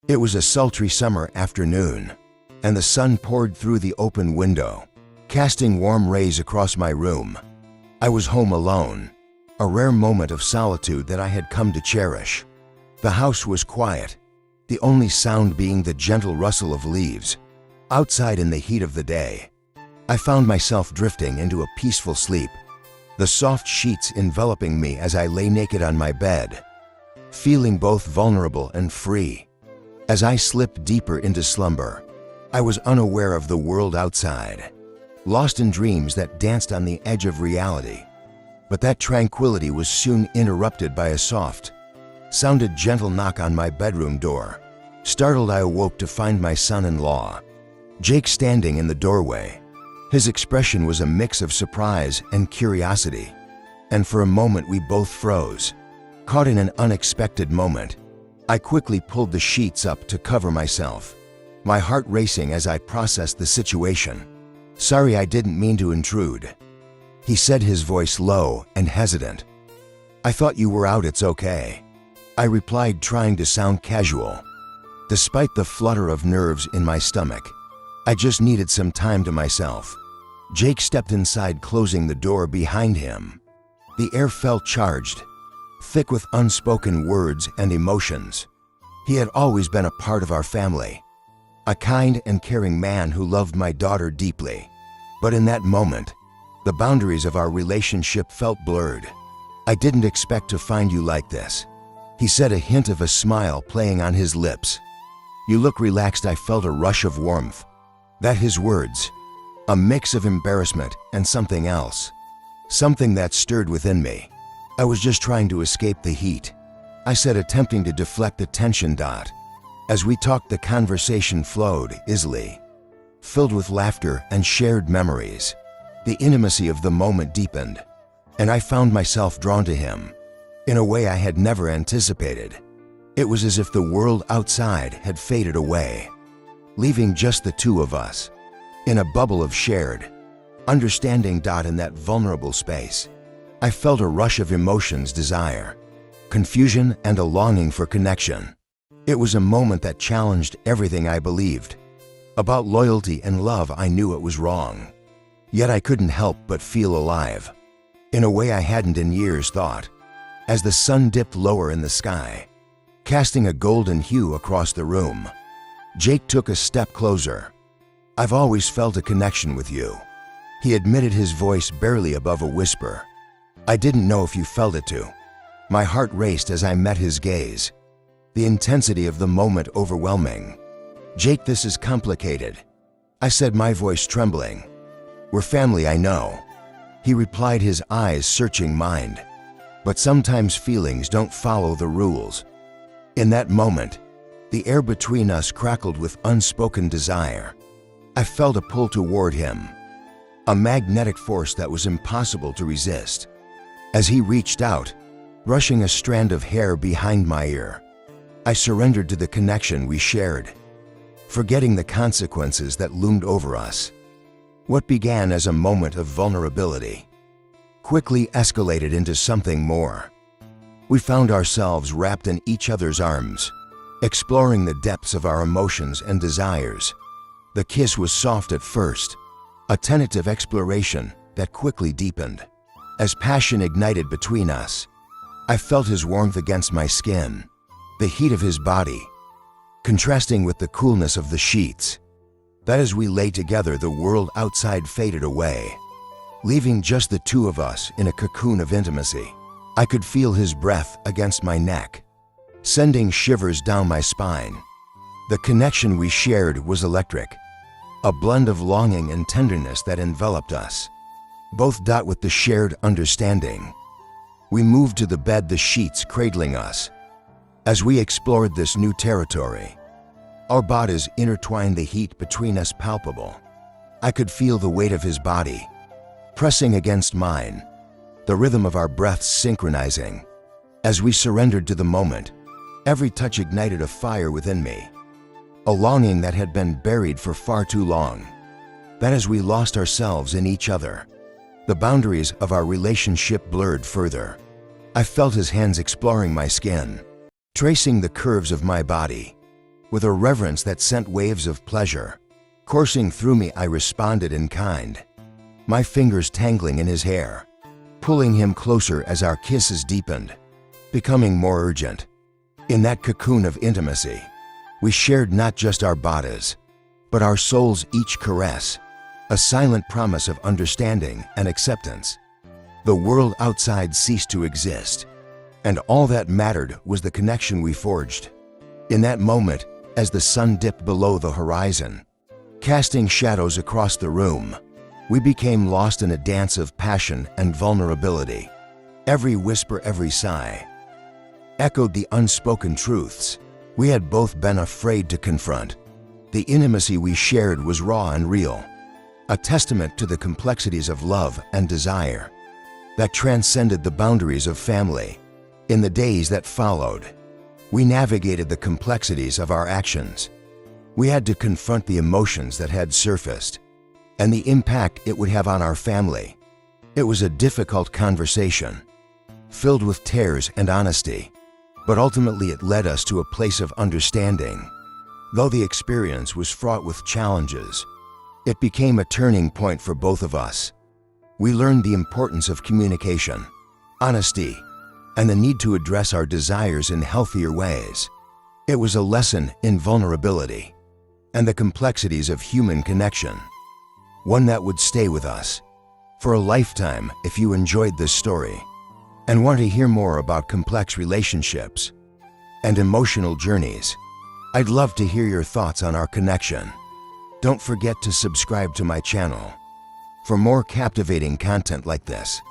It was a sultry summer afternoon, and the sun poured through the open window, casting warm rays across my room. I was home alone, a rare moment of solitude that I had come to cherish. The house was quiet, the only sound being the gentle rustle of leaves. Outside in the heat of the day, I found myself drifting into a peaceful sleep, the soft sheets enveloping me as I lay naked on my bed, feeling both vulnerable and free. As I slipped deeper into slumber, I was unaware of the world outside, lost in dreams that danced on the edge of reality. But that tranquility was soon interrupted by a sounded gentle knock on my bedroom door. Startled, I awoke to find my son-in-law, Jake, standing in the doorway. His expression was a mix of surprise and curiosity, and for a moment we both froze, caught in an unexpected moment. I quickly pulled the sheets up to cover myself, my heart racing as I processed the situation. "Sorry, I didn't mean to intrude," he said, his voice low and hesitant. "I thought you were out, it's okay," I replied, trying to sound casual. Despite the flutter of nerves in my stomach, I just needed some time to myself. Jake stepped inside, closing the door behind him. The air felt charged, thick with unspoken words and emotions. He had always been a part of our family, a kind and caring man who loved my daughter deeply. But in that moment, the boundaries of our relationship felt blurred. "I didn't expect to find you like this," he said, a hint of a smile playing on his lips. "You look relaxed." I felt a rush of warmth. That his words, a mix of embarrassment and something else, something that stirred within me. "I was just trying to escape the heat," I said, attempting to deflect the tension. As we talked, the conversation flowed easily, filled with laughter and shared memories. The intimacy of the moment deepened, and I found myself drawn to him in a way I had never anticipated. It was as if the world outside had faded away, leaving just the two of us in a bubble of shared understanding. In that vulnerable space, I felt a rush of emotions: desire, confusion, and a longing for connection. It was a moment that challenged everything I believed about loyalty and love. I knew it was wrong, yet I couldn't help but feel alive in a way I hadn't in years. As the sun dipped lower in the sky, casting a golden hue across the room, Jake took a step closer. "I've always felt a connection with you," he admitted, his voice barely above a whisper. "I didn't know if you felt it too." My heart raced as I met his gaze, the intensity of the moment overwhelming. "Jake, this is complicated," I said, my voice trembling. "We're family, I know," he replied, his eyes searching mine. "But sometimes feelings don't follow the rules." In that moment, the air between us crackled with unspoken desire. I felt a pull toward him, a magnetic force that was impossible to resist. As he reached out, brushing a strand of hair behind my ear, I surrendered to the connection we shared, forgetting the consequences that loomed over us. What began as a moment of vulnerability quickly escalated into something more. We found ourselves wrapped in each other's arms, exploring the depths of our emotions and desires. The kiss was soft at first, a tentative exploration that quickly deepened. As passion ignited between us, I felt his warmth against my skin, the heat of his body contrasting with the coolness of the sheets. That as we lay together, the world outside faded away, leaving just the two of us in a cocoon of intimacy. I could feel his breath against my neck, sending shivers down my spine. The connection we shared was electric, a blend of longing and tenderness that enveloped us, both with the shared understanding. We moved to the bed, the sheets cradling us. As we explored this new territory, our bodies intertwined, the heat between us palpable. I could feel the weight of his body pressing against mine, the rhythm of our breaths synchronizing. As we surrendered to the moment, every touch ignited a fire within me, a longing that had been buried for far too long. That as we lost ourselves in each other, the boundaries of our relationship blurred further. I felt his hands exploring my skin, tracing the curves of my body. With a reverence that sent waves of pleasure coursing through me, I responded in kind, my fingers tangling in his hair, pulling him closer as our kisses deepened, becoming more urgent. In that cocoon of intimacy, we shared not just our bodies, but our souls, each caress, a silent promise of understanding and acceptance. The world outside ceased to exist, and all that mattered was the connection we forged. In that moment, as the sun dipped below the horizon, casting shadows across the room, we became lost in a dance of passion and vulnerability. Every whisper, every sigh, echoed the unspoken truths we had both been afraid to confront. The intimacy we shared was raw and real, a testament to the complexities of love and desire that transcended the boundaries of family. In the days that followed, we navigated the complexities of our actions. We had to confront the emotions that had surfaced and the impact it would have on our family. It was a difficult conversation, filled with tears and honesty, but ultimately it led us to a place of understanding. Though the experience was fraught with challenges, it became a turning point for both of us. We learned the importance of communication, honesty, and the need to address our desires in healthier ways. It was a lesson in vulnerability and the complexities of human connection, one that would stay with us for a lifetime. If you enjoyed this story and want to hear more about complex relationships and emotional journeys, I'd love to hear your thoughts on our connection. Don't forget to subscribe to my channel for more captivating content like this.